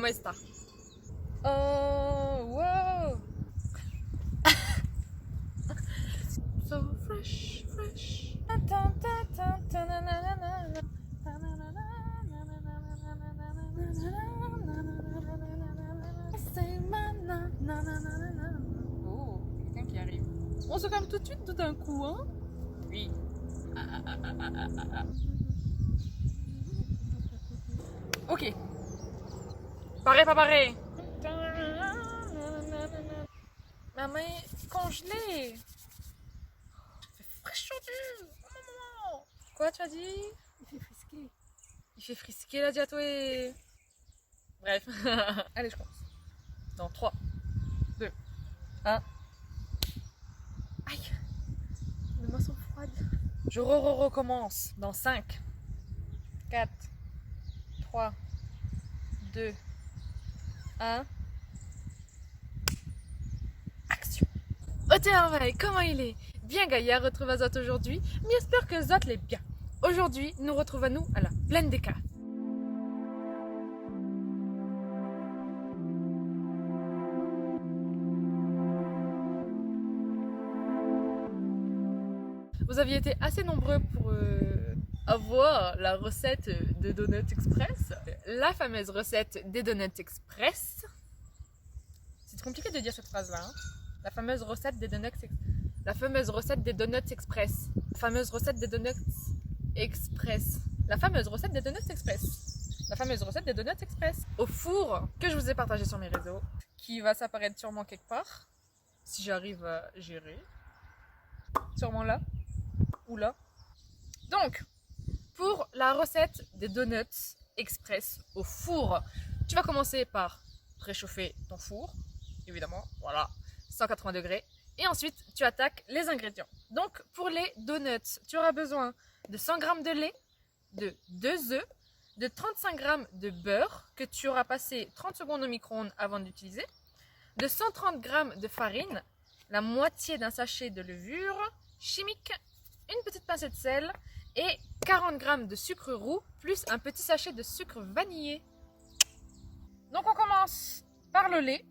¿Cómo está? Oh, wow. So fresh, fresh. Oh, quelqu'un qui arrive. On se calme tout de suite, tout d'un coup, hein? Oui. Ok. Pareil, pas pareil. Ma main est congelée. Il fait fraîche aujourd'hui. Quoi, tu as dit? Il fait frisquer. Il fait frisquer la diatouée. Bref. Allez, je commence. Dans 3, 2, 1. Aïe. Mes mains sont froides. Je recommence. Dans 5, 4, 3, 2, 1. Action. Oh tiens, comment il est? Bien gaillard, retrouve Azot aujourd'hui, mais j'espère que Zot l'est bien. Aujourd'hui, nous retrouvons-nous à la plaine des cas. Vous aviez été assez nombreux pour avoir la recette de Donuts Express. La fameuse recette des Donuts Express. C'est compliqué de dire cette phrase-là. Hein? La fameuse recette des Donuts Express. La fameuse recette des Donuts Express. La fameuse recette des Donuts Express. La fameuse recette des Donuts Express. La fameuse recette des Donuts Express. Au four que je vous ai partagé sur mes réseaux. Qui va s'apparaître sûrement quelque part. Si j'arrive à gérer. Sûrement là. Ou là. Donc, pour la recette des donuts express au four, tu vas commencer par préchauffer ton four, évidemment, voilà, 180 degrés. Et ensuite, tu attaques les ingrédients. Donc, pour les donuts, tu auras besoin de 100 g de lait, de 2 œufs, de 35 g de beurre que tu auras passé 30 secondes au micro-ondes avant d'utiliser, de 130 g de farine, la moitié d'un sachet de levure chimique, une petite pincée de sel et 40 g de sucre roux plus un petit sachet de sucre vanillé. Donc on commence par le lait.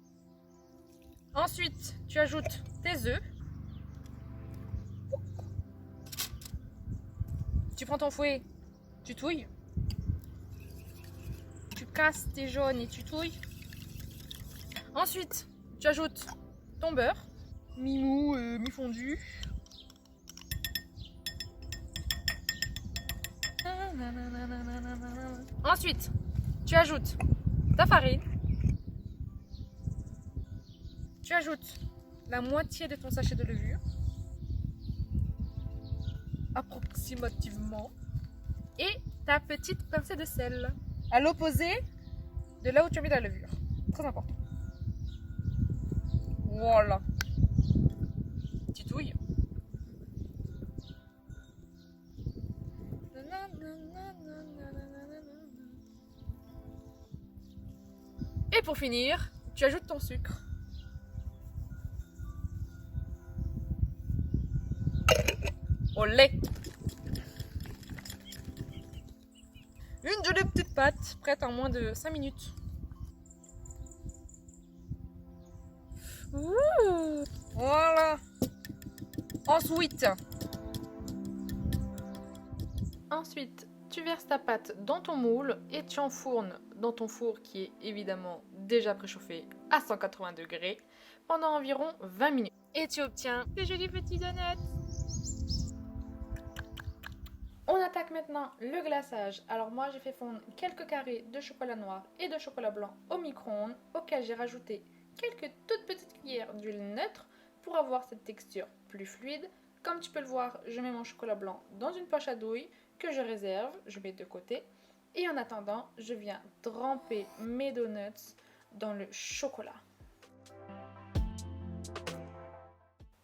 Ensuite, tu ajoutes tes œufs. Tu prends ton fouet, tu touilles. Tu casses tes jaunes et tu touilles. Ensuite, tu ajoutes ton beurre, mi-mou, mi-fondu. Ensuite, tu ajoutes ta farine. Tu ajoutes la moitié de ton sachet de levure. Approximativement. Et ta petite pincée de sel. À l'opposé de là où tu as mis la levure. Très important. Voilà. Tu touilles. Et pour finir, tu ajoutes ton sucre. Au lait. Une jolie petite pâte prête en moins de 5 minutes. Ouh, voilà. Ensuite, tu verses ta pâte dans ton moule et tu enfournes dans ton four qui est évidemment déjà préchauffé à 180 degrés pendant environ 20 minutes. Et tu obtiens des jolis petits donuts. On attaque maintenant le glaçage. Alors moi j'ai fait fondre quelques carrés de chocolat noir et de chocolat blanc au micro-ondes auquel j'ai rajouté quelques toutes petites cuillères d'huile neutre pour avoir cette texture plus fluide. Comme tu peux le voir, je mets mon chocolat blanc dans une poche à douille que je réserve, je mets de côté. Et en attendant, je viens tremper mes donuts dans le chocolat.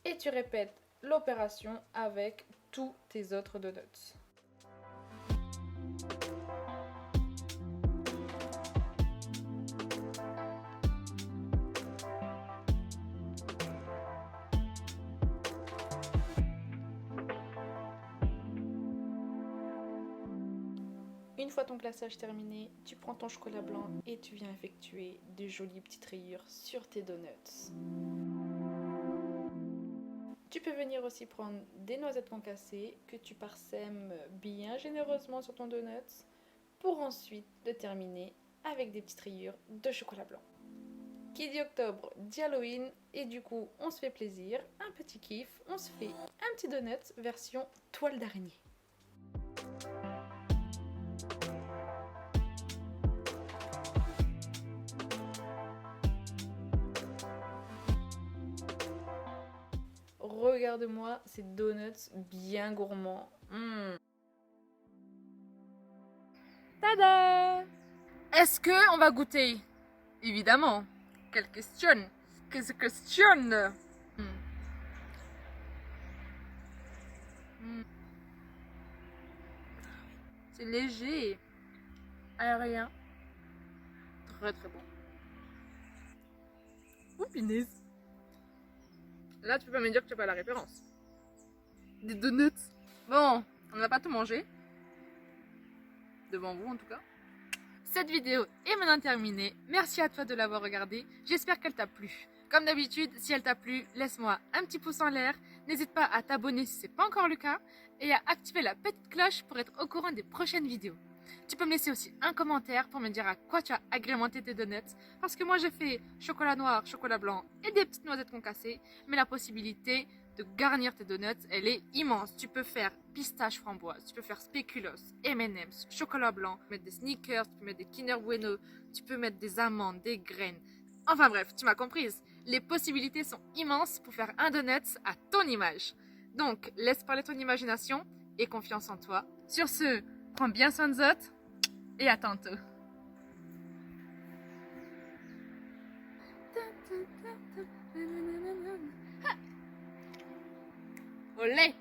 Et tu répètes l'opération avec tous tes autres donuts. Une fois ton glaçage terminé, tu prends ton chocolat blanc et tu viens effectuer de jolies petites rayures sur tes donuts. Tu peux venir aussi prendre des noisettes concassées que tu parsèmes bien généreusement sur ton donut pour ensuite le terminer avec des petites rayures de chocolat blanc. Qui dit octobre dit Halloween et du coup on se fait plaisir, un petit kiff, on se fait un petit donut version toile d'araignée. Regarde-moi ces donuts bien gourmands. Tada! Est-ce que on va goûter? Évidemment. Quelle question? Qu'est-ce que question? C'est léger, aérien, très très bon. Oh punaise! Là, tu peux pas me dire que tu n'as pas la référence. Des donuts. Bon, on n'a pas tout mangé. Devant vous en tout cas. Cette vidéo est maintenant terminée. Merci à toi de l'avoir regardée. J'espère qu'elle t'a plu. Comme d'habitude, si elle t'a plu, laisse-moi un petit pouce en l'air. N'hésite pas à t'abonner si ce n'est pas encore le cas. Et à activer la petite cloche pour être au courant des prochaines vidéos. Tu peux me laisser aussi un commentaire pour me dire à quoi tu as agrémenté tes donuts. Parce que moi j'ai fait chocolat noir, chocolat blanc et des petites noisettes concassées. Mais la possibilité de garnir tes donuts, elle est immense. Tu peux faire pistache framboise, tu peux faire spéculoos, M&M's, chocolat blanc, tu peux mettre des sneakers, tu peux mettre des Kinder Bueno, tu peux mettre des amandes, des graines. Enfin bref, tu m'as comprise. Les possibilités sont immenses pour faire un donut à ton image. Donc, laisse parler ton imagination et confiance en toi. Sur ce, prends bien soin de Zot et à tantôt. Olé!